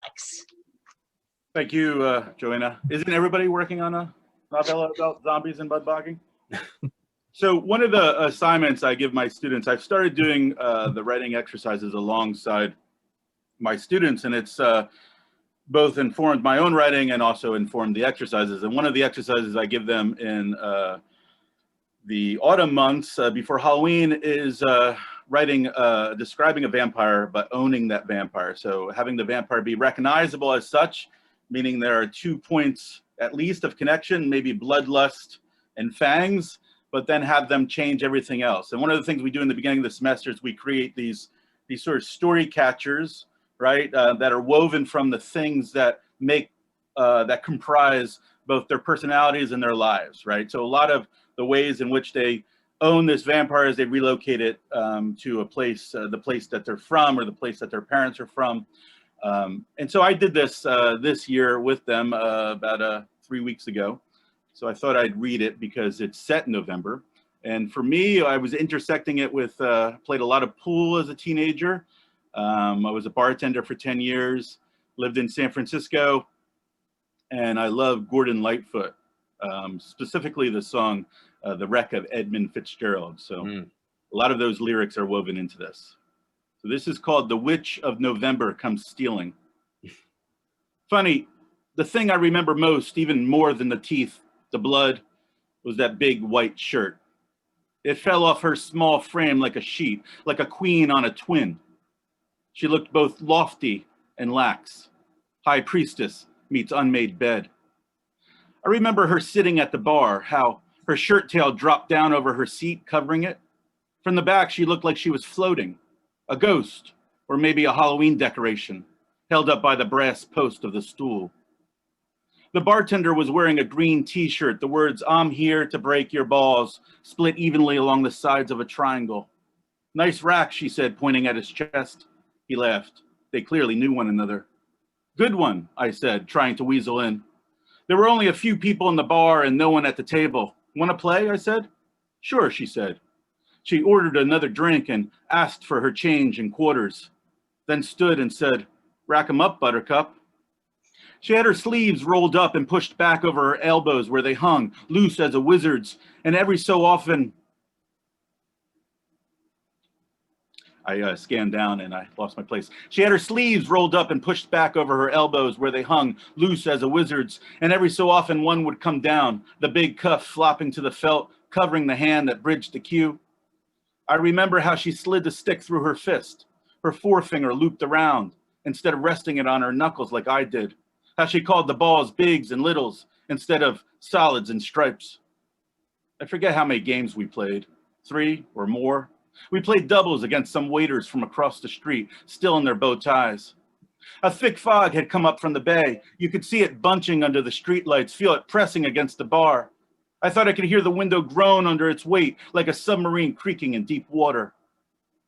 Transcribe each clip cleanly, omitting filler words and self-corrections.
Thanks. Thank you, Joanna. Isn't everybody working on a novella about zombies and mud-bogging? So one of the assignments I give my students, I've started doing the writing exercises alongside my students, and it's both informed my own writing and also informed the exercises. And one of the exercises I give them in the autumn months before Halloween is writing, describing a vampire, but owning that vampire. So having the vampire be recognizable as such, meaning there are 2 points at least of connection, maybe bloodlust and fangs, but then have them change everything else. And one of the things we do in the beginning of the semester is we create these sort of story catchers, right, that are woven from the things that make, that comprise both their personalities and their lives, right? So a lot of the ways in which they own this vampire is they relocate it to a place, the place that they're from or the place that their parents are from. And so I did this this year with them about 3 weeks ago. So I thought I'd read it because it's set in November. And for me, I was intersecting it with, played a lot of pool as a teenager. I was a bartender for 10 years, lived in San Francisco, and I love Gordon Lightfoot, specifically the song, The Wreck of Edmund Fitzgerald. So a lot of those lyrics are woven into this. So this is called The Witch of November Comes Stealing. Funny, the thing I remember most, even more than the teeth, the blood, was that big white shirt. It fell off her small frame like a sheet, like a queen on a twin. She looked both lofty and lax. High priestess meets unmade bed. I remember her sitting at the bar, how her shirt tail dropped down over her seat, covering it. From the back, she looked like she was floating, a ghost, or maybe a Halloween decoration, held up by the brass post of the stool. The bartender was wearing a green t-shirt, the words, "I'm here to break your balls," split evenly along the sides of a triangle. "Nice rack," she said, pointing at his chest. He laughed. They clearly knew one another. "Good one," I said, trying to weasel in. There were only a few people in the bar and no one at the table. "Want to play?" I said. "Sure," she said. She ordered another drink and asked for her change in quarters, then stood and said, "Rack 'em up, Buttercup." She had her sleeves rolled up and pushed back over her elbows where they hung, loose as a wizard's, and every so often, I scanned down and I lost my place. She had her sleeves rolled up and pushed back over her elbows where they hung, loose as a wizard's, and every so often one would come down, the big cuff flopping to the felt, covering the hand that bridged the cue. I remember how she slid the stick through her fist, her forefinger looped around, instead of resting it on her knuckles like I did. How she called the balls bigs and littles instead of solids and stripes. I forget how many games we played, 3 or more. We played doubles against some waiters from across the street, still in their bow ties. A thick fog had come up from the bay. You could see it bunching under the streetlights, feel it pressing against the bar. I thought I could hear the window groan under its weight, like a submarine creaking in deep water.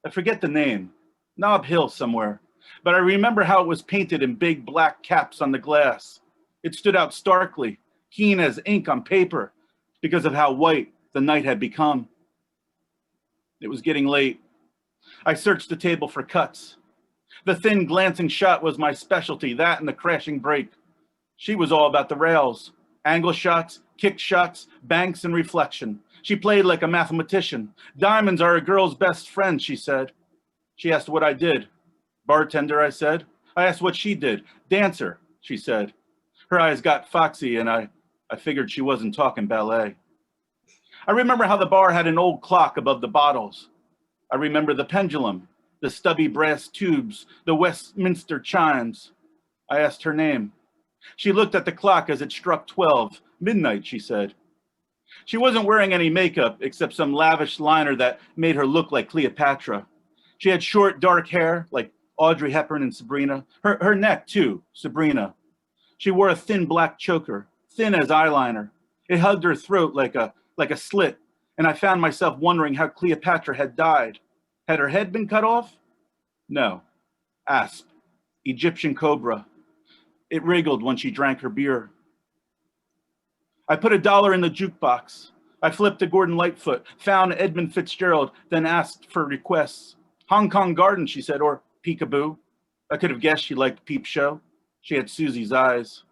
I forget the name, Nob Hill somewhere. But I remember how it was painted in big black caps on the glass. It stood out starkly, keen as ink on paper, because of how white the night had become. It was getting late. I searched the table for cuts. The thin glancing shot was my specialty, that and the crashing break. She was all about the rails, angle shots, kick shots, banks and reflection. She played like a mathematician. "Diamonds are a girl's best friend," she said. She asked what I did. "Bartender," I said. I asked what she did. "Dancer," she said. Her eyes got foxy and I figured she wasn't talking ballet. I remember how the bar had an old clock above the bottles. I remember the pendulum, the stubby brass tubes, the Westminster chimes. I asked her name. She looked at the clock as it struck 12. "Midnight," she said. She wasn't wearing any makeup except some lavish liner that made her look like Cleopatra. She had short, dark hair, like Audrey Hepburn and Sabrina. Her neck, too, Sabrina. She wore a thin black choker, thin as eyeliner. It hugged her throat like a slit, and I found myself wondering how Cleopatra had died. Had her head been cut off? No. Asp, Egyptian cobra. It wriggled when she drank her beer. I put $1 in the jukebox. I flipped to Gordon Lightfoot, found Edmund Fitzgerald, then asked for requests. "Hong Kong Garden," she said, or "Peekaboo." I could have guessed she liked Peep Show. She had Susie's eyes.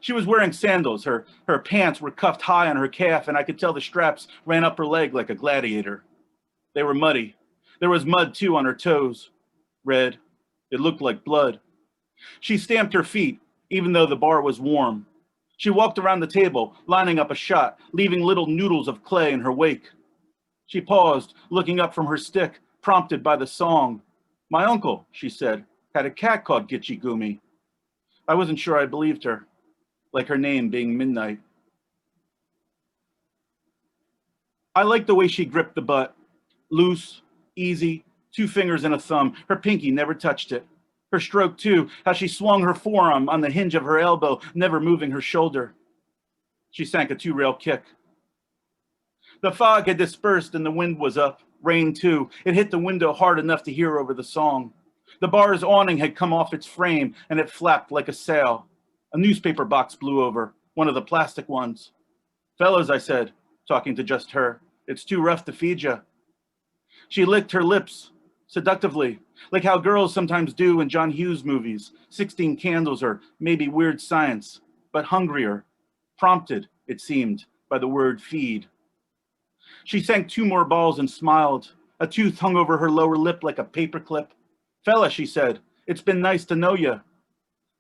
She was wearing sandals. Her pants were cuffed high on her calf, and I could tell the straps ran up her leg like a gladiator. They were muddy. There was mud, too, on her toes. Red. It looked like blood. She stamped her feet, even though the bar was warm. She walked around the table, lining up a shot, leaving little noodles of clay in her wake. She paused, looking up from her stick, prompted by the song. My uncle, she said, had a cat called Gitchy Gumi. I wasn't sure I believed her, like her name being Midnight. I liked the way she gripped the butt. Loose, easy, 2 fingers and a thumb. Her pinky never touched it. Her stroke, too, how she swung her forearm on the hinge of her elbow, never moving her shoulder. She sank a 2-rail kick. The fog had dispersed and the wind was up. Rain, too. It hit the window hard enough to hear over the song. The bar's awning had come off its frame and it flapped like a sail. A newspaper box blew over, one of the plastic ones. Fellas, I said, talking to just her, it's too rough to feed ya. She licked her lips, seductively, like how girls sometimes do in John Hughes movies, 16 Candles or maybe Weird Science, but hungrier, prompted, it seemed, by the word feed. She sank 2 more balls and smiled. A tooth hung over her lower lip like a paperclip. Fella, she said, it's been nice to know ya.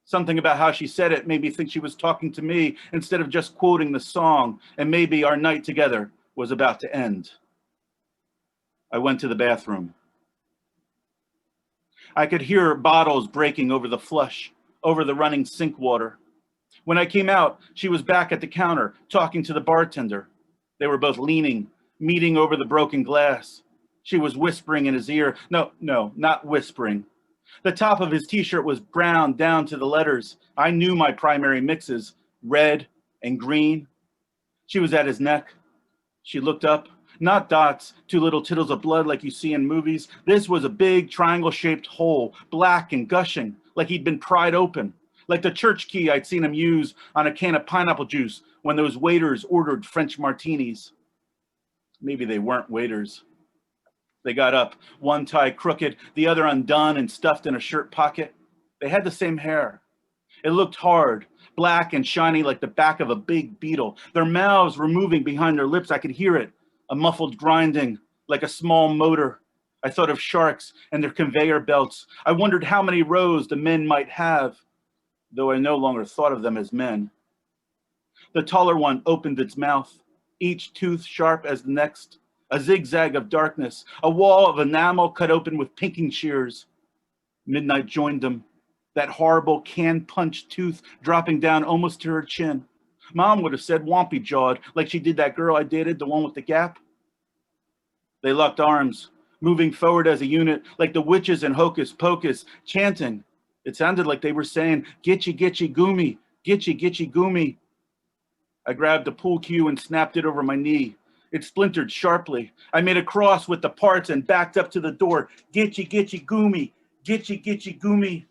Something about how she said it made me think she was talking to me instead of just quoting the song, and maybe our night together was about to end. I went to the bathroom. I could hear bottles breaking over the flush, over the running sink water. When I came out, she was back at the counter, talking to the bartender. They were both leaning, meeting over the broken glass. She was whispering in his ear. No, not whispering. The top of his t-shirt was brown down to the letters. I knew my primary mixes, red and green. She was at his neck. She looked up. Not dots, 2 little tittles of blood like you see in movies. This was a big triangle-shaped hole, black and gushing, like he'd been pried open, like the church key I'd seen him use on a can of pineapple juice when those waiters ordered French martinis. Maybe they weren't waiters. They got up, one tie crooked, the other undone and stuffed in a shirt pocket. They had the same hair. It looked hard, black and shiny like the back of a big beetle. Their mouths were moving behind their lips. I could hear it. A muffled grinding, like a small motor. I thought of sharks and their conveyor belts. I wondered how many rows the men might have, though I no longer thought of them as men. The taller one opened its mouth, each tooth sharp as the next, a zigzag of darkness, a wall of enamel cut open with pinking shears. Midnight joined them, that horrible can-punch tooth dropping down almost to her chin. Mom would have said wampy-jawed, like she did that girl I dated, the one with the gap. They locked arms, moving forward as a unit, like the witches in Hocus Pocus, chanting. It sounded like they were saying, Gitchy, Gitchy, Gumi, Gitchy, Gitchy, Gumi. I grabbed a pool cue and snapped it over my knee. It splintered sharply. I made a cross with the parts and backed up to the door. Gitchy, Gitchy, Gumi, Gitchy, Gitchy, Gumi.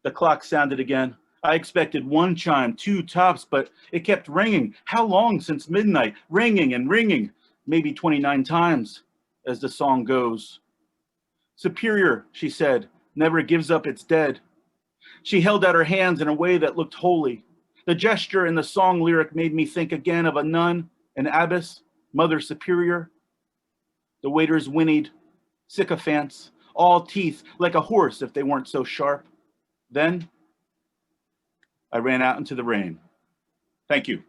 The clock sounded again. I expected 1 chime, 2 tops, but it kept ringing. How long since midnight? Ringing and ringing, maybe 29 times, as the song goes. Superior, she said, never gives up its dead. She held out her hands in a way that looked holy. The gesture in the song lyric made me think again of a nun, an abbess, Mother Superior. The waiters whinnied, sycophants, all teeth, like a horse if they weren't so sharp. Then I ran out into the rain. Thank you.